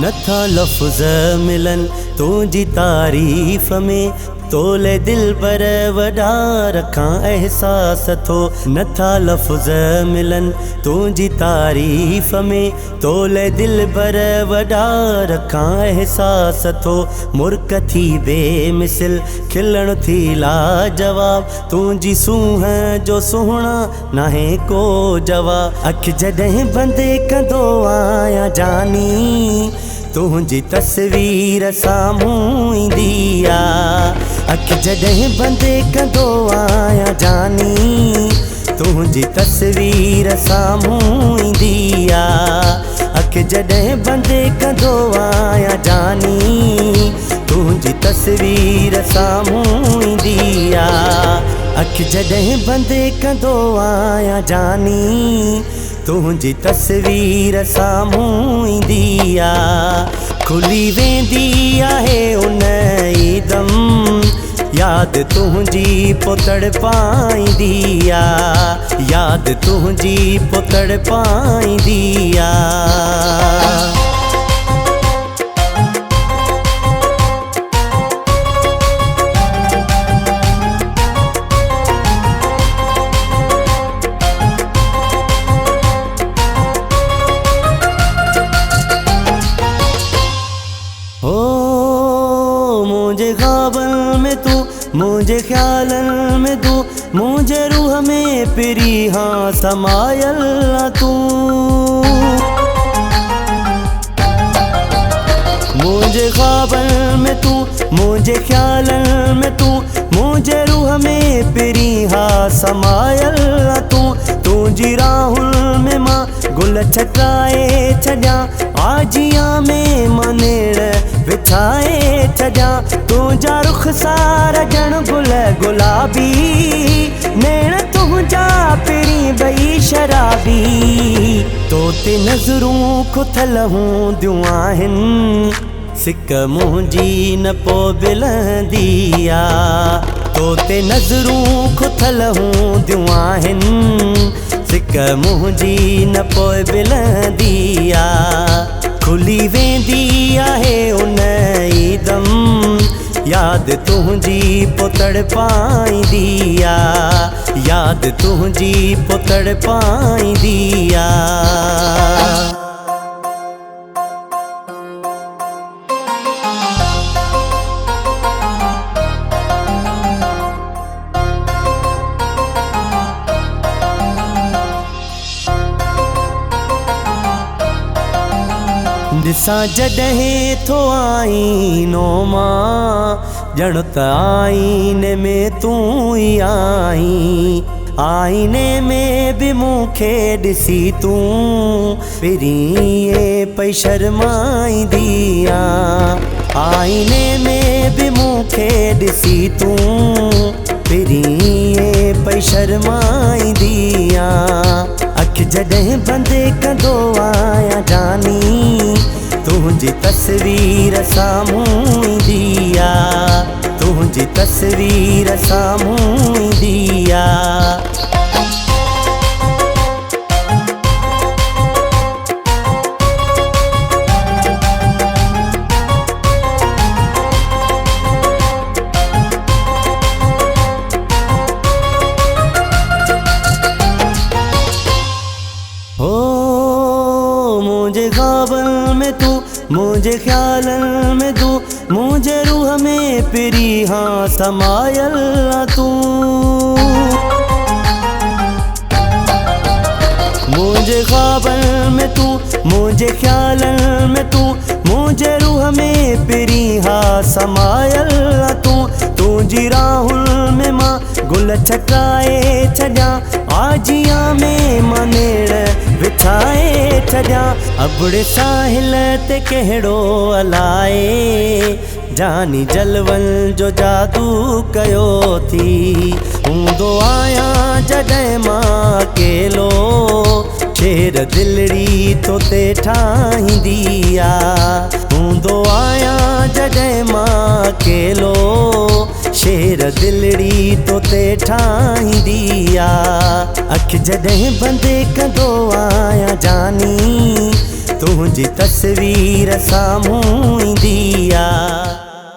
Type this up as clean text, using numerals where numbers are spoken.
नथा लफ़्ज़ मिलन तुझी तारीफ़ में, तोले दिल पर वॾा रखां एहसास थो। नथा लफ़्ज़ मिलन तुझी तारीफ़ में, तोले दिल पर वॾा रखां एहसास थो। मुर्क थी बेमिसल खिलण थी लाजवाब, तुझी सूंहं जो सुहिणा नाहे को जवाब। अख जॾहिं बंदि कंदो आहियां जानी, तुझी तस्वीर साम्हूं ईंदी आ। अख जॾहिं बंदि कंदो आहियां जानी, तुझी तस्वीर साम्हूं ईंदी आ। अख जॾहिं बंदि कंदो आहियां जानी, तुझी तस्वीर साम्हूं ईंदी आ। अख जॾहिं बंदि कंदो आहियां जानी, तुझी तस्वीर साम्हूं ईंदी आ। खुली वेंदी आहे उन ई दम, याद तुझी पोतड़ पाईंदी आ। याद तुझी पोतड़ पाईंदी आ। मुझे ख्वाबन में तू, मुझे ख्यालन में तू, मुझे रूह में पिरी हाँ समायल तू। मुझे ख्वाबन में तू, मुझे ख्यालन में तू, मुझे रूह में पिरी हाँ समायल तू। तुझी राहुल में मां गुल छटाए छॾियां, आजिया में मनेड़ विछाए छॾियां। तुझा रुख सार ॼण गुल गुलाबी, नैण तुझा पिरी बई शराबी। तो ते नज़रूं खुथल हूंदियूं आहिनि, सिक मुंहिंजी न पोइ बिलंदी आ। तो ते नज़रूं खुथल हूंदियूं आहिनि, सिक मुंहिंजी न पोइ बिलंदी आ। खुली वेंदी आहे उन ई दम, याद तुझी पोतड़ पाईंदी आ। याद तुझी पोतड़ पाईंदी आ। ॾिसां जॾहिं थो आईनो मां, ॼण त आईने में तूं ई आई। आईने में बि मूंखे ॾिसी तूं पिरीं पई शर्माईंदी आ। आईने में बि मूंखे ॾिसी तूं पिरीं पई शर्माईंदी आ। अख जॾहिं बंदि कंदो आहियां जानी, तुझी तस्वीर साम्हूं ईंदी आ। तुझी तस्वीर साम्हूं ईंदी आ। मुझे ख्वाबन में तू, मुझे ख्यालन में तू, मुझे रूह में पिरी हाँ समायल तू। मुझे ख्वाबन में तू, मुझे ख्यालन में तू, मुझे रूह में पिरी हाँ समायल तू। तुझी राहुल में मां गुल छटाए छॾियां, आजिया में मनेड़ विछाए छॾियां। अबड़े साहिल ते कहिड़ो अलाए, जानी जलवन जो जादू कयो थी। हूंदो आहियां जॾहिं मां अकेलो, शेर दिलड़ी तो ते ठाहींदी आ। हूंदो आहियां जॾहिं मां अकेलो, शेर दिलड़ी तो ते ठाहींदी आ। अख जॾहिं बंदि कंदो आहियां जानी, तुझी तस्वीर साम्हूं ईंदी आ।